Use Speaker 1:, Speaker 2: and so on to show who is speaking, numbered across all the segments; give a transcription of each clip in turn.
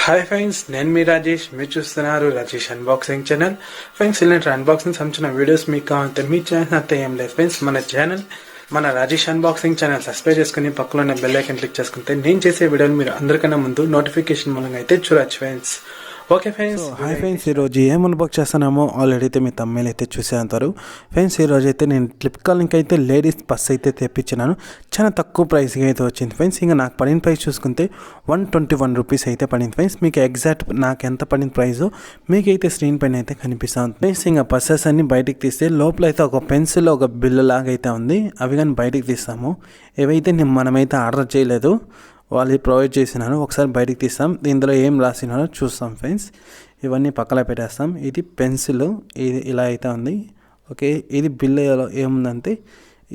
Speaker 1: Hi friends, నేను మీ రాజేష్. మీరు చూస్తున్నారు రాజేష్ అన్బాక్సింగ్ ఛానల్. ఫ్రెండ్స్, ఇలాంటి అన్బాక్సింగ్ సంబంధించిన వీడియోస్ మీకు కావాలంటే మీ ఛానల్ అంతా ఏం లేదు ఫ్రెండ్స్. మన రాజేష్ అన్బాక్సింగ్ ఛానల్ సబ్స్క్రైబ్ చేసుకుని పక్కలో ఉన్న బెల్ ఐకాన్ క్లిక్ చేసుకుంటే నేను చేసే వీడియోలు మీరు అందరికన్నా ముందు నోటిఫికేషన్ మూలంగా అయితే చూడొచ్చు friends. Okay friends,
Speaker 2: hi friends, ఈరోజు ఏం అన్బాక్స్ చేస్తున్నామో ఆల్రెడీ అయితే మీ తమ్ముళ్ళు అయితే చూసేంటారు ఫ్రెండ్స్. ఈరోజు అయితే నేను ఫ్లిప్కార్ట్ లింక్ అయితే లేడీస్ పర్స్ అయితే తెప్పించినాను. చాలా తక్కువ ప్రైస్కి అయితే వచ్చింది ఫ్రెండ్స్. ఇంకా నాకు పడిన ప్రైస్ చూసుకుంటే 121 రూపీస్ అయితే పడింది ఫ్రెండ్స్. మీకు ఎగ్జాక్ట్ నాకు ఎంత పడిన ప్రైస్ మీకైతే స్క్రీన్ పైన అయితే కనిపిస్తుంది ఫ్రెండ్స్. ఇంకా పర్సెస్ అన్ని బయటికి తీస్తే లోపల అయితే ఒక పెన్సిల్ ఒక బిల్లు లాగా అయితే ఉంది. అవి కానీ బయటికి తీస్తాము. ఏవైతే మనమైతే ఆర్డర్ చేయలేదు, వాళ్ళు ప్రొవైడ్ చేసినాను. ఒకసారి బయటికి తీస్తాం, ఇందులో ఏం రాసినారో చూస్తాం ఫ్రెండ్స్. ఇవన్నీ పక్కన పెట్టేస్తాం. ఇది పెన్సిల్, ఇది ఇలా అయితే ఉంది. ఓకే, ఇది బిల్ ఏముందంటే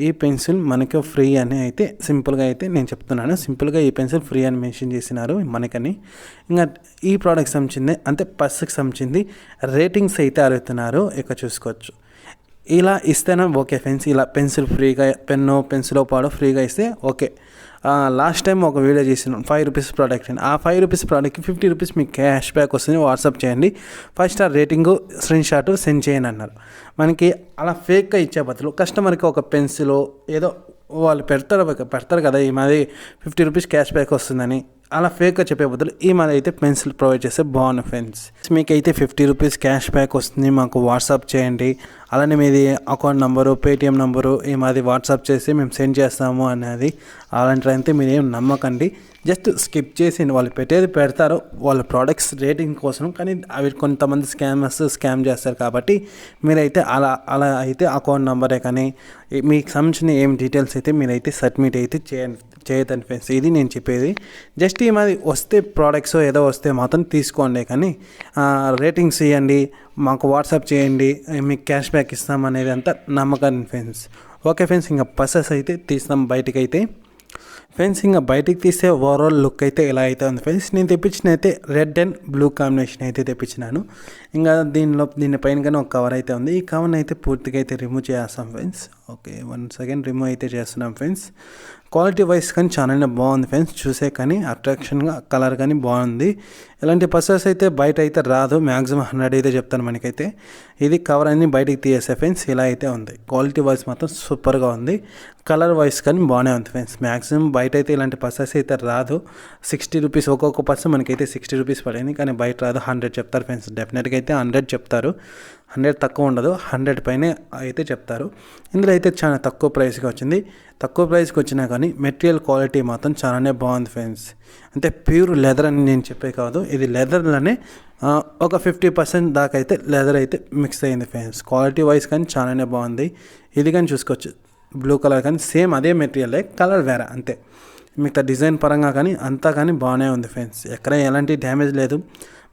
Speaker 2: ఈ పెన్సిల్ మనకి ఫ్రీ అని అయితే సింపుల్గా అయితే నేను చెప్తున్నాను. సింపుల్గా ఈ పెన్సిల్ ఫ్రీ అని మెన్షన్ చేసినారు మనకని. ఇంకా ఈ ప్రోడక్ట్ సంబంధించింది అంటే పర్స్కి సంబంధించింది రేటింగ్స్ అయితే అడుగుతున్నారు. ఇక్కడ చూసుకోవచ్చు. ఇలా ఇస్తేనే ఓకే ఫ్రెండ్స్. ఇలా పెన్సిల్ ఫ్రీగా, పెన్సిల్ పాడు ఫ్రీగా ఇస్తే ఓకే. లాస్ట్ టైం ఒక వీడియో చేసినాను 5 రూపీస్ ప్రోడక్ట్ అని. ఆ 5 రూపీస్ ప్రోడక్ట్కి 50 రూపీస్ మీకు క్యాష్ బ్యాక్ వస్తుంది. వాట్సాప్ చేయండి, 5 star rating screen shot send చేయండి అన్నారు. మనకి అలా ఫేక్గా ఇచ్చే బదులు కస్టమర్కి ఒక పెన్సిల్ ఏదో వాళ్ళు పెడతారు కదా, ఈ మాది 50 రూపీస్ క్యాష్ బ్యాక్ వస్తుందని, అలా ఫేక్గా చెప్పే బదులు ఈ మాది అయితే పెన్సిల్ ప్రొవైడ్ చేస్తే బాగుంది ఫ్రెండ్స్. మీకైతే 50 రూపీస్ క్యాష్ బ్యాక్ వస్తుంది. మాకు వాట్సాప్ చేయండి, అలానే మీది అకౌంట్ నెంబరు, పేటిఎం నెంబరు ఈ మాది వాట్సాప్ చేసి మేము సెండ్ చేస్తాము అనేది. అలాంటివైతే మీరు ఏం నమ్మకండి. జస్ట్ స్కిప్ చేసి వాళ్ళు పెట్టేది పెడతారు వాళ్ళ ప్రోడక్ట్స్ రేటింగ్ కోసం, కానీ అవి కొంతమంది స్కామ్ చేస్తారు. కాబట్టి మీరైతే అలా అయితే అకౌంట్ నెంబరే కానీ మీకు సంబంధించిన ఏం డీటెయిల్స్ అయితే మీరైతే సబ్మిట్ అయితే చేయదండి ఫ్రెండ్స్. ఇది నేను చెప్పేది. జస్ట్ ఈ మాది వస్తే ప్రోడక్ట్స్ ఏదో వస్తే మాత్రం తీసుకోండి, కానీ రేటింగ్స్ ఇవ్వండి, మాకు వాట్సాప్ చేయండి, మీకు క్యాష్ బ్యాక్ ఇస్తాం అనేది అంతా నమ్మకాన్ని ఫ్రెండ్స్. ఓకే ఫ్రెండ్స్, ఇంకా పర్సెస్ అయితే తీస్తాం బయటకైతే ఫ్రెండ్స్. ఇంకా బయటికి తీస్తే ఓవరాల్ లుక్ అయితే ఇలా అయితే ఉంది ఫ్రెండ్స్. నేను తెప్పించిన అయితే రెడ్ అండ్ బ్లూ కాంబినేషన్ అయితే తెప్పించినాను. ఇంకా దీనిపైన కానీ ఒక కవర్ అయితే ఉంది. ఈ కవర్ని అయితే పూర్తిగా అయితే రిమూవ్ చేస్తాం ఫ్రెండ్స్. ఓకే, 1 సెకండ్ రిమూవ్ అయితే చేస్తున్నాం ఫ్రెండ్స్. క్వాలిటీ వైజ్ కానీ చాలా బాగుంది ఫ్రెండ్స్. చూసే కానీ అట్రాక్షన్గా కలర్ కానీ బాగుంది. ఇలాంటి పర్సెస్ అయితే బయట అయితే రాదు, మ్యాక్సిమం 100 అయితే చెప్తాను మనకైతే. ఇది కవర్ అన్ని బయటికి తీసేసే ఫ్రెండ్స్. ఇలా అయితే ఉంది. క్వాలిటీ వైజ్ మాత్రం సూపర్గా ఉంది. కలర్ వైజ్ కానీ బాగానే ఉంది ఫ్రెండ్స్. మ్యాక్సిమం బయట అయితే ఇలాంటి పర్సెస్ అయితే రాదు. 60 రూపీస్ ఒక్కొక్క పర్సన్ మనకైతే 60 రూపీస్ పడింది, కానీ బయట రాదు. 100 చెప్తారు ఫ్రెండ్స్. డెఫినెట్గా అయితే 100 చెప్తారు. 100 తక్కువ ఉండదు, 100 పైనే అయితే చెప్తారు. ఇందులో అయితే చాలా తక్కువ ప్రైస్కి వచ్చింది. తక్కువ ప్రైస్కి వచ్చినా కానీ మెటీరియల్ క్వాలిటీ మాత్రం చాలానే బాగుంది ఫ్రెండ్స్. అంటే ప్యూర్ లెదర్ అని నేను చెప్పే కాదు, ఇది లెదర్లోనే ఒక 50% దాకా అయితే లెదర్ అయితే మిక్స్ అయ్యింది ఫ్రెండ్స్. క్వాలిటీ వైజ్ కానీ చాలానే బాగుంది. ఇది కానీ చూసుకోవచ్చు, బ్లూ కలర్ కానీ సేమ్ అదే మెటీరియలే, కలర్ వేరే అంతే. మిగతా డిజైన్ పరంగా కానీ అంతా కానీ బాగానే ఉంది ఫ్రెండ్స్. ఎక్కడ ఎలాంటి డ్యామేజ్ లేదు.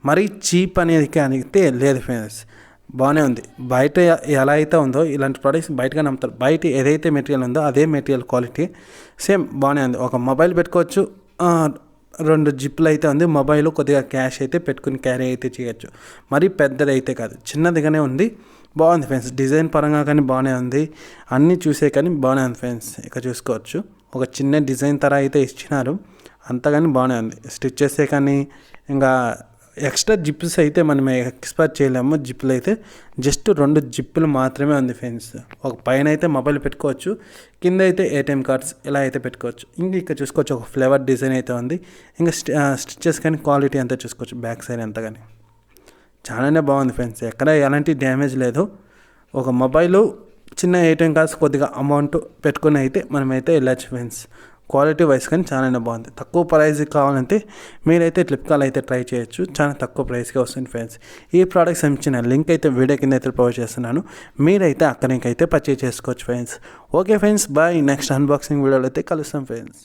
Speaker 2: మరీ చీప్ అనేది అయితే లేదు ఫ్రెండ్స్. బాగానే ఉంది. బయట ఎలా అయితే ఉందో ఇలాంటి ప్రోడక్ట్స్ బయటగా నమ్ముతారు. బయట ఏదైతే మెటీరియల్ ఉందో అదే మెటీరియల్ క్వాలిటీ సేమ్ బాగానే ఉంది. ఒక మొబైల్ పెట్టుకోవచ్చు, 2 జిప్లు అయితే ఉంది. మొబైల్ కొద్దిగా క్యాష్ అయితే పెట్టుకుని క్యారీ అయితే చేయొచ్చు. మరీ పెద్దది అయితే కాదు, చిన్నదిగానే ఉంది. బాగుంది ఫ్రెండ్స్. డిజైన్ పరంగా కానీ బాగానే ఉంది. అన్నీ చూసే కానీ బాగానే ఉంది ఫ్రెండ్స్. ఇక్కడ చూసుకోవచ్చు, ఒక చిన్న డిజైన్ తర అయితే ఇచ్చినారు. అంతా కానీ బాగానే ఉంది. స్టిచ్ చేసే కానీ ఇంకా ఎక్స్ట్రా జిప్స్ అయితే మనం ఎక్స్పెక్ట్ చేయలేము. జిప్పులు అయితే జస్ట్ 2 జిప్పులు మాత్రమే ఉంది ఫ్రెండ్స్. ఒక పైన అయితే మొబైల్ పెట్టుకోవచ్చు, కింద అయితే ఏటీఎం కార్డ్స్ ఇలా అయితే పెట్టుకోవచ్చు. ఇంకా ఇక్కడ చూసుకోవచ్చు, ఒక ఫ్లేవర్ డిజైన్ అయితే ఉంది. ఇంకా స్టిచెస్ కానీ క్వాలిటీ అంతా చూసుకోవచ్చు. బ్యాక్ సైడ్ అంతా కానీ చాలానే బాగుంది ఫ్రెండ్స్. ఎక్కడ ఎలాంటి డ్యామేజ్ లేదు. ఒక మొబైలు, చిన్న ఏటీఎం కార్డ్స్, కొద్దిగా అమౌంట్ పెట్టుకుని అయితే మనమైతే వెళ్ళచ్చు ఫ్రెండ్స్. క్వాలిటీ వైజ్ కానీ చాలా బాగుంది. తక్కువ ప్రైస్కి కావాలంటే మీరైతే ఫ్లిప్కార్ట్ అయితే ట్రై చేయొచ్చు. చాలా తక్కువ ప్రైస్కి వస్తుంది ఫ్రెండ్స్. ఈ ప్రోడక్ట్స్ సంబంధించిన లింక్ అయితే వీడియో కింద అయితే ప్రొవైడ్ చేస్తున్నాను. మీరైతే అక్కడికైతే పర్చేజ్ చేసుకోవచ్చు friends. Okay friends, bye. Next unboxing వీడియోలో అయితే కలుస్తాం ఫ్రెండ్స్.